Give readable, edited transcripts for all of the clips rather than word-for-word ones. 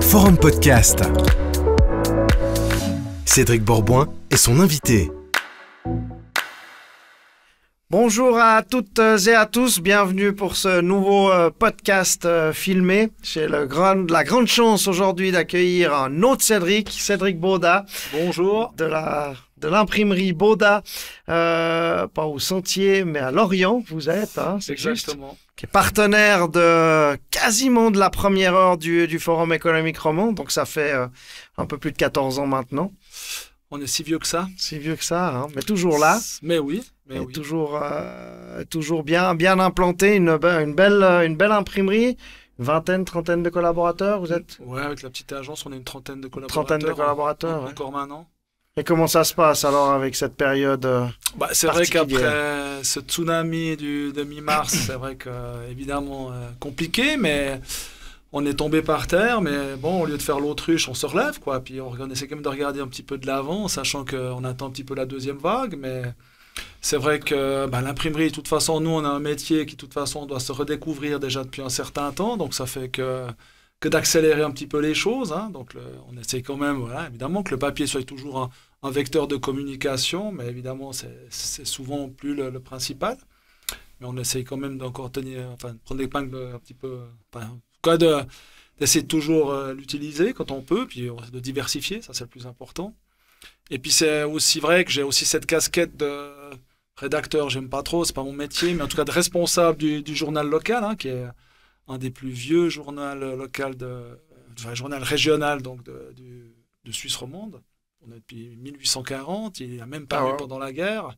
Forum Podcast. Cédric Bourboin et son invité. Bonjour à toutes et à tous, bienvenue pour ce nouveau podcast filmé. J'ai la grande chance aujourd'hui d'accueillir un autre Cédric Baudat. Bonjour. De l'imprimerie Baudat, pas au Sentier, mais à Lorient, vous êtes, hein, c'est exactement. Juste, qui est partenaire de quasiment de la première heure du Forum économique roman, donc ça fait un peu plus de 14 ans maintenant. On est si vieux que ça. Si vieux que ça, hein, mais toujours là. Mais oui. Toujours bien implanté, une belle imprimerie, trentaine de collaborateurs, vous êtes? Ouais, avec la petite agence, on est une trentaine de collaborateurs. Ouais. Encore maintenant. Et comment ça se passe alors avec cette période c'est vrai qu'après ce tsunami de mi-mars, c'est vrai que évidemment compliqué, mais on est tombé par terre, mais bon, au lieu de faire l'autruche, on se relève, quoi. Puis on essaie quand même de regarder un petit peu de l'avant, sachant qu'on attend un petit peu la deuxième vague, mais c'est vrai que l'imprimerie, de toute façon, nous, on a un métier qui, de toute façon, doit se redécouvrir déjà depuis un certain temps, donc ça fait que d'accélérer un petit peu les choses, hein. Donc on essaie quand même, évidemment, que le papier soit toujours un vecteur de communication, mais évidemment, c'est souvent plus le principal. Mais on essaie quand même d'encore prendre l'épingle un petit peu, d'essayer de toujours l'utiliser quand on peut, puis de diversifier, ça c'est le plus important. Et puis c'est aussi vrai que j'ai aussi cette casquette de rédacteur, j'aime pas trop, c'est pas mon métier, mais en tout cas de responsable du journal local, hein, qui est un des plus vieux journaux local journal régional donc de Suisse romande. On est depuis 1840, il a même paru pendant la guerre.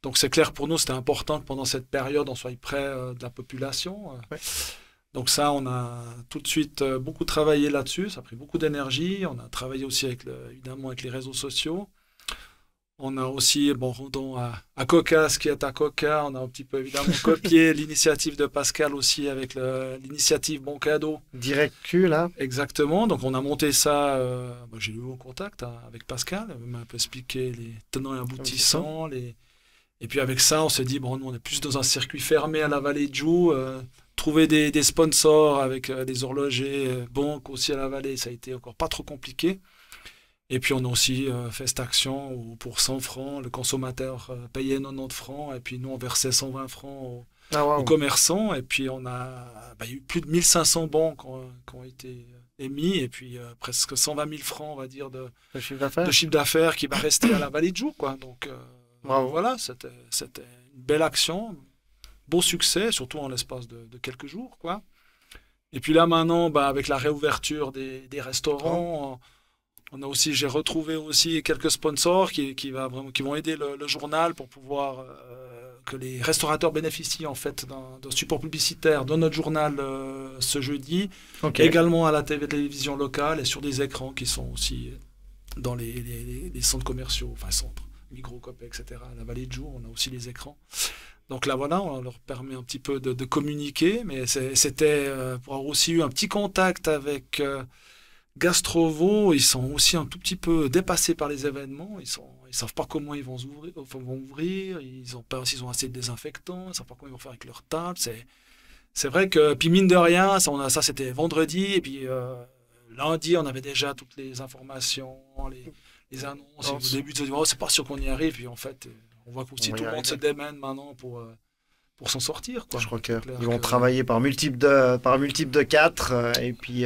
Donc c'est clair pour nous, c'était important que pendant cette période, on soit près de la population. Ouais. Donc ça, on a tout de suite beaucoup travaillé là-dessus, ça a pris beaucoup d'énergie. On a travaillé aussi évidemment avec les réseaux sociaux. On a aussi, rendons à Coca, ce qui est à Coca, on a un petit peu évidemment copié l'initiative de Pascal aussi avec l'initiative Bon Cadeau. Direct Q, là. Exactement, donc on a monté ça, j'ai eu au contact avec Pascal, il m'a un peu expliqué les tenants et aboutissants. Et puis avec ça, on s'est dit, nous on est plus dans un circuit fermé à la vallée de Joux, trouver des sponsors avec des horlogers, banques aussi à la vallée, ça a été encore pas trop compliqué. Et puis on a aussi fait cette action où pour 100 francs, le consommateur payait 90 francs et puis nous on versait 120 francs aux commerçants. Et puis on a il y a eu plus de 1500 bons qui ont été émis et puis presque 120 000 francs, on va dire, de chiffre d'affaires qui va rester à la vallée de Joux, quoi. Donc voilà, c'était une belle action, beau succès, surtout en l'espace de quelques jours, quoi. Et puis là maintenant, avec la réouverture des restaurants, j'ai retrouvé aussi quelques sponsors qui vont aider le journal pour pouvoir que les restaurateurs bénéficient en fait d'un support publicitaire dans notre journal ce jeudi, également à la télévision locale et sur des écrans qui sont aussi dans les centres commerciaux, centres, Microcop, etc. À la vallée de Joux, on a aussi les écrans. Donc là, voilà, on leur permet un petit peu de communiquer, mais c'était pour avoir aussi eu un petit contact avec Gastrovo. Ils sont aussi un tout petit peu dépassés par les événements. Ils savent pas comment ils vont ouvrir. Ils ont peur s'ils ont assez de désinfectants. Ils savent pas comment ils vont faire avec leur table. C'est vrai que, puis mine de rien, ça c'était vendredi, et puis lundi, on avait déjà toutes les informations, les annonces. Au début, on se dit, c'est pas sûr qu'on y arrive. Puis en fait, on voit qu'aussi tout le monde se démène maintenant pour s'en sortir, quoi. Je crois qu'ils vont travailler par multiple de 4, et puis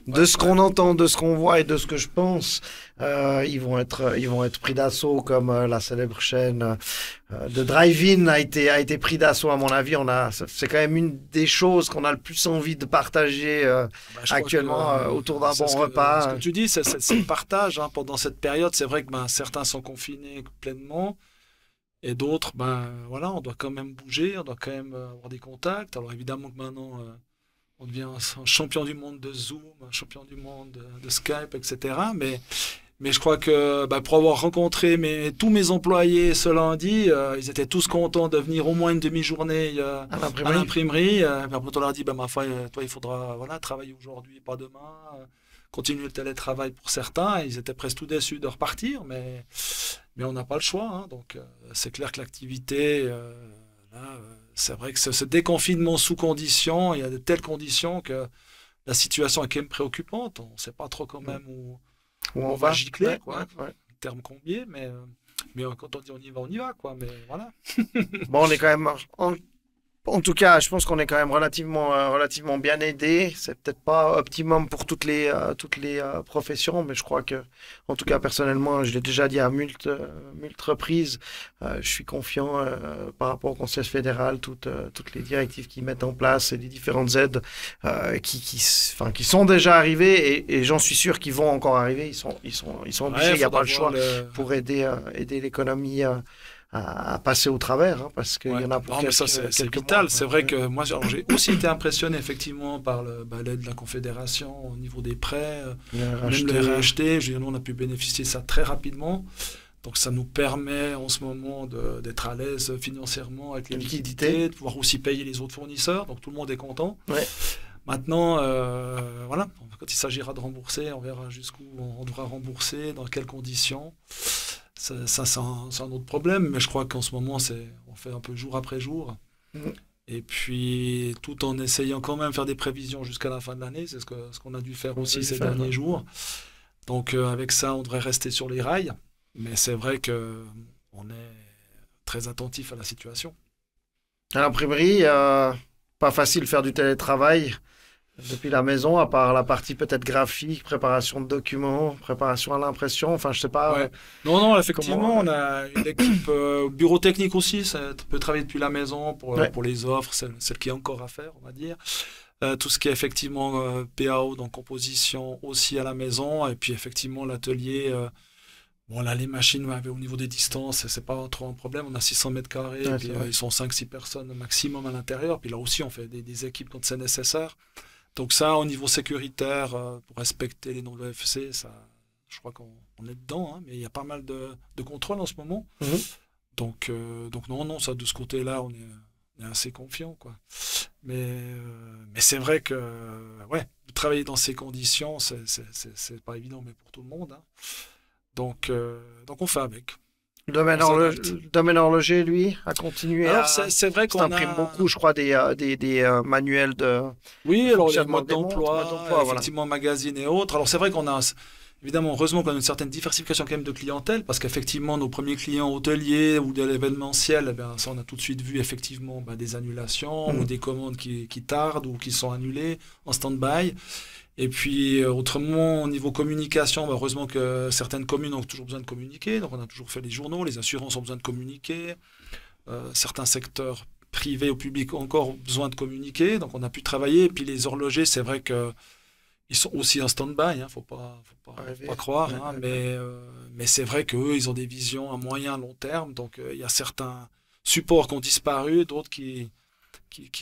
de ce qu'on entend, de ce qu'on voit et de ce que je pense, ils vont être pris d'assaut comme la célèbre chaîne de Drive-In a été pris d'assaut, à mon avis. C'est quand même une des choses qu'on a le plus envie de partager actuellement autour d'un bon repas. Ce que tu dis, c'est le partage, hein, pendant cette période. C'est vrai que certains sont confinés pleinement et d'autres, on doit quand même bouger, on doit quand même avoir des contacts. Alors évidemment que maintenant on devient un champion du monde de Zoom, un champion du monde de Skype, etc. Mais je crois que pour avoir rencontré tous mes employés ce lundi, ils étaient tous contents de venir au moins une demi-journée à l'imprimerie. Après, on leur dit, ma foi, toi, il faudra travailler aujourd'hui, pas demain, continuer le télétravail pour certains. Ils étaient presque tout déçus de repartir, mais on n'a pas le choix, hein. Donc c'est clair que l'activité, c'est vrai que ce déconfinement sous conditions, il y a de telles conditions que la situation est quand même préoccupante. On ne sait pas trop quand même où on va gicler, quoi. Terme combié, mais quand on dit on y va, quoi. Mais voilà. Bon, on est quand même... En tout cas, je pense qu'on est quand même relativement bien aidé. C'est peut-être pas optimum pour toutes les professions, mais je crois que, en tout cas, personnellement, je l'ai déjà dit à moult reprises, je suis confiant par rapport au Conseil fédéral, toutes les directives qu'ils mettent en place et les différentes aides qui sont déjà arrivées et j'en suis sûr qu'ils vont encore arriver. Ils sont obligés, il n'y a pas le choix pour aider l'économie à passer au travers, parce qu'il y en a pour c'est vital. C'est vrai que moi, j'ai aussi été impressionné effectivement par l'aide de la Confédération au niveau des prêts, même le RHT. Nous, on a pu bénéficier de ça très rapidement. Donc, ça nous permet en ce moment d'être à l'aise financièrement avec les liquidités, de pouvoir aussi payer les autres fournisseurs. Donc, tout le monde est content. Ouais. Maintenant, voilà, quand il s'agira de rembourser, on verra jusqu'où on devra rembourser, dans quelles conditions. Ça c'est un autre problème, mais je crois qu'en ce moment, on fait un peu jour après jour. Et puis, tout en essayant quand même de faire des prévisions jusqu'à la fin de l'année, c'est ce qu'on a dû faire aussi ces derniers jours. Donc, avec ça, on devrait rester sur les rails. Mais c'est vrai qu'on est très attentif à la situation. À l'imprimerie, pas facile de faire du télétravail depuis la maison, à part la partie peut-être graphique, préparation de documents, préparation à l'impression, enfin je sais pas. Ouais. Non, effectivement, on a une équipe bureau technique aussi, ça peut travailler depuis la maison pour les offres, celle qui est encore à faire, on va dire. Tout ce qui est effectivement PAO, donc composition aussi à la maison, et puis effectivement l'atelier, bon là les machines au niveau des distances, c'est pas trop un problème, on a 600 mètres carrés, puis, ils sont 5-6 personnes maximum à l'intérieur, puis là aussi on fait des équipes quand c'est nécessaire. Donc ça, au niveau sécuritaire, pour respecter les normes de l'OFC, ça, je crois qu'on est dedans, mais il y a pas mal de contrôles en ce moment. Donc non, ça de ce côté-là, on est assez confiant, quoi. Mais c'est vrai que travailler dans ces conditions, c'est pas évident, mais pour tout le monde. Donc on fait avec. Le domaine horloger, lui, a continué. Alors, c'est vrai qu'on imprime beaucoup, je crois, des manuels de. Oui, alors les modes d'emploi, effectivement, magazines et autres. Alors, c'est vrai qu'on a, évidemment, heureusement qu'on a une certaine diversification quand même de clientèle, parce qu'effectivement, nos premiers clients hôteliers ou de l'événementiel, ça, on a tout de suite vu, effectivement, des annulations ou des commandes qui tardent ou qui sont annulées en stand-by. Et puis, autrement, au niveau communication, heureusement que certaines communes ont toujours besoin de communiquer. Donc, on a toujours fait les journaux. Les assurances ont besoin de communiquer. Certains secteurs privés ou publics ont encore besoin de communiquer. Donc, on a pu travailler. Et puis, les horlogers, c'est vrai qu'ils sont aussi en stand-by. Faut pas croire. Mais c'est vrai qu'eux, ils ont des visions à moyen, long terme. Donc, il y a certains supports qui ont disparu, d'autres qui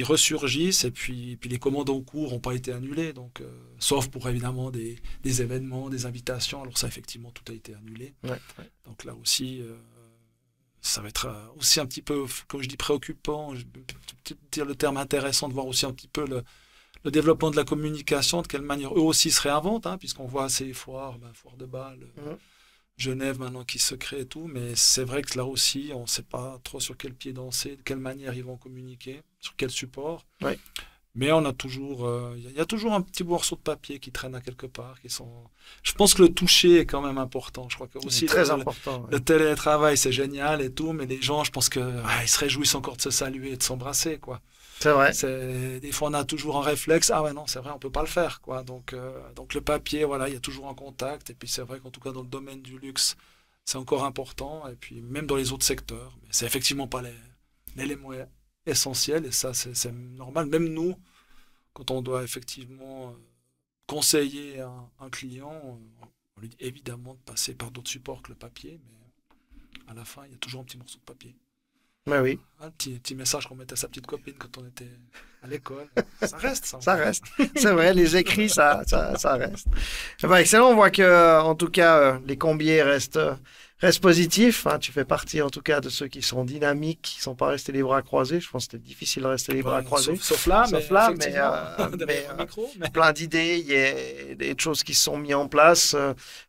ressurgissent, et puis les commandes en cours n'ont pas été annulées, donc, sauf pour évidemment des événements, des invitations. Alors ça, effectivement, tout a été annulé. Donc là aussi, ça va être aussi un petit peu, comme je dis, préoccupant, je vais dire le terme intéressant, de voir aussi un petit peu le développement de la communication, de quelle manière eux aussi se réinventent, puisqu'on voit ces foires, foire de Bâle, Genève maintenant qui se crée et tout, mais c'est vrai que là aussi, on ne sait pas trop sur quel pied danser, de quelle manière ils vont communiquer, sur quel support. Mais on a toujours, y a toujours un petit morceau de papier qui traîne à quelque part. Je pense que le toucher est quand même important. Je crois que aussi très important. Le télétravail, c'est génial et tout, mais les gens, je pense que ils se réjouissent encore de se saluer et de s'embrasser, quoi. C'est vrai. Des fois, on a toujours un réflexe. Ah ouais, non, c'est vrai, on peut pas le faire, quoi. Donc le papier, voilà, il y a toujours un contact. Et puis, c'est vrai qu'en tout cas, dans le domaine du luxe, c'est encore important. Et puis, même dans les autres secteurs. Mais c'est effectivement pas l'élément essentiel. Et ça, c'est normal. Même nous, quand on doit effectivement conseiller un client, on lui dit évidemment de passer par d'autres supports que le papier. Mais à la fin, il y a toujours un petit morceau de papier. Oui. Un petit message qu'on mettait à sa petite copine quand on était à l'école. Ça reste, ça. Ça reste. C'est vrai, les écrits, ça reste. Excellent, on voit que, en tout cas, les combiers restent reste positif. Hein, tu fais partie en tout cas de ceux qui sont dynamiques, qui ne sont pas restés les bras croisés. Je pense que c'était difficile de rester les bras croisés. Sauf là, mais plein d'idées, il y a des choses qui se sont mises en place.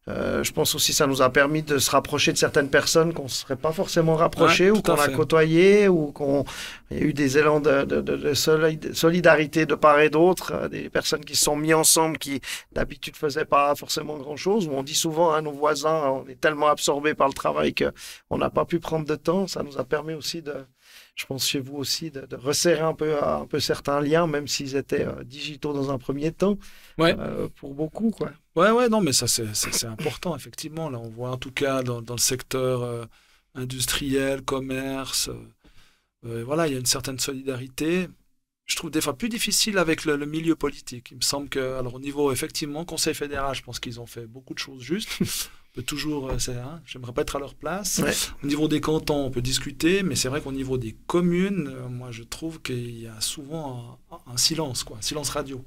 Je pense aussi que ça nous a permis de se rapprocher de certaines personnes qu'on ne serait pas forcément rapprochés ou qu'on a côtoyées ou il y a eu des élans de solidarité de part et d'autre, des personnes qui se sont mises ensemble qui d'habitude ne faisaient pas forcément grand-chose. On dit souvent à nos voisins, on est tellement absorbés par le travail qu'on n'a pas pu prendre de temps. Ça nous a permis aussi je pense chez vous aussi, de resserrer un peu certains liens, même s'ils étaient digitaux dans un premier temps, pour beaucoup, quoi. Ouais, non, mais ça, c'est important, effectivement. Là, on voit en tout cas dans le secteur industriel, commerce, voilà, il y a une certaine solidarité. Je trouve des fois plus difficile avec le milieu politique. Il me semble que, alors au niveau, effectivement, Conseil fédéral, je pense qu'ils ont fait beaucoup de choses justes. On peut toujours, j'aimerais pas être à leur place. Ouais. Au niveau des cantons, on peut discuter, mais c'est vrai qu'au niveau des communes, moi je trouve qu'il y a souvent un silence, un silence radio.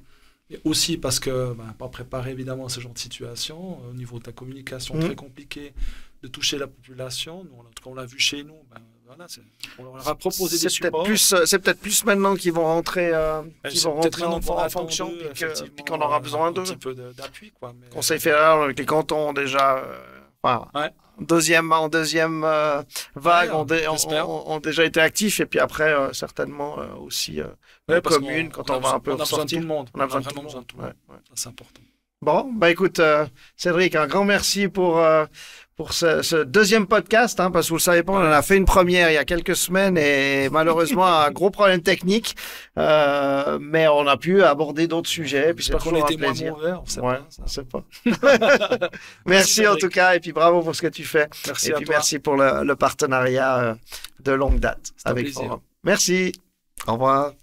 Et aussi parce que, pas préparé évidemment à ce genre de situation, au niveau de la communication très compliqué de toucher la population. Nous, en tout cas, on l'a vu chez nous. Voilà, on leur a proposé des supports. C'est peut-être plus maintenant qu'ils vont rentrer, en fonction, puis qu'on aura besoin d'eux. Un petit peu d'appui, quoi. Mais... Conseil fédéral, avec les cantons ont déjà, en deuxième vague, ont déjà été actifs, et puis après, certainement aussi les communes, quand on va un peu ressortir. On a vraiment besoin de tout le monde. C'est important. Bon, écoute, Cédric, un grand merci pour ce deuxième podcast, parce que vous le savez pas, on en a fait une première il y a quelques semaines et malheureusement un gros problème technique, mais on a pu aborder d'autres sujets. Puis j'espère qu'on a été moins mauvais, on sait pas. Merci en tout cas, et puis bravo pour ce que tu fais. Merci et puis merci pour le partenariat de longue date avec Forum. Merci. Au revoir.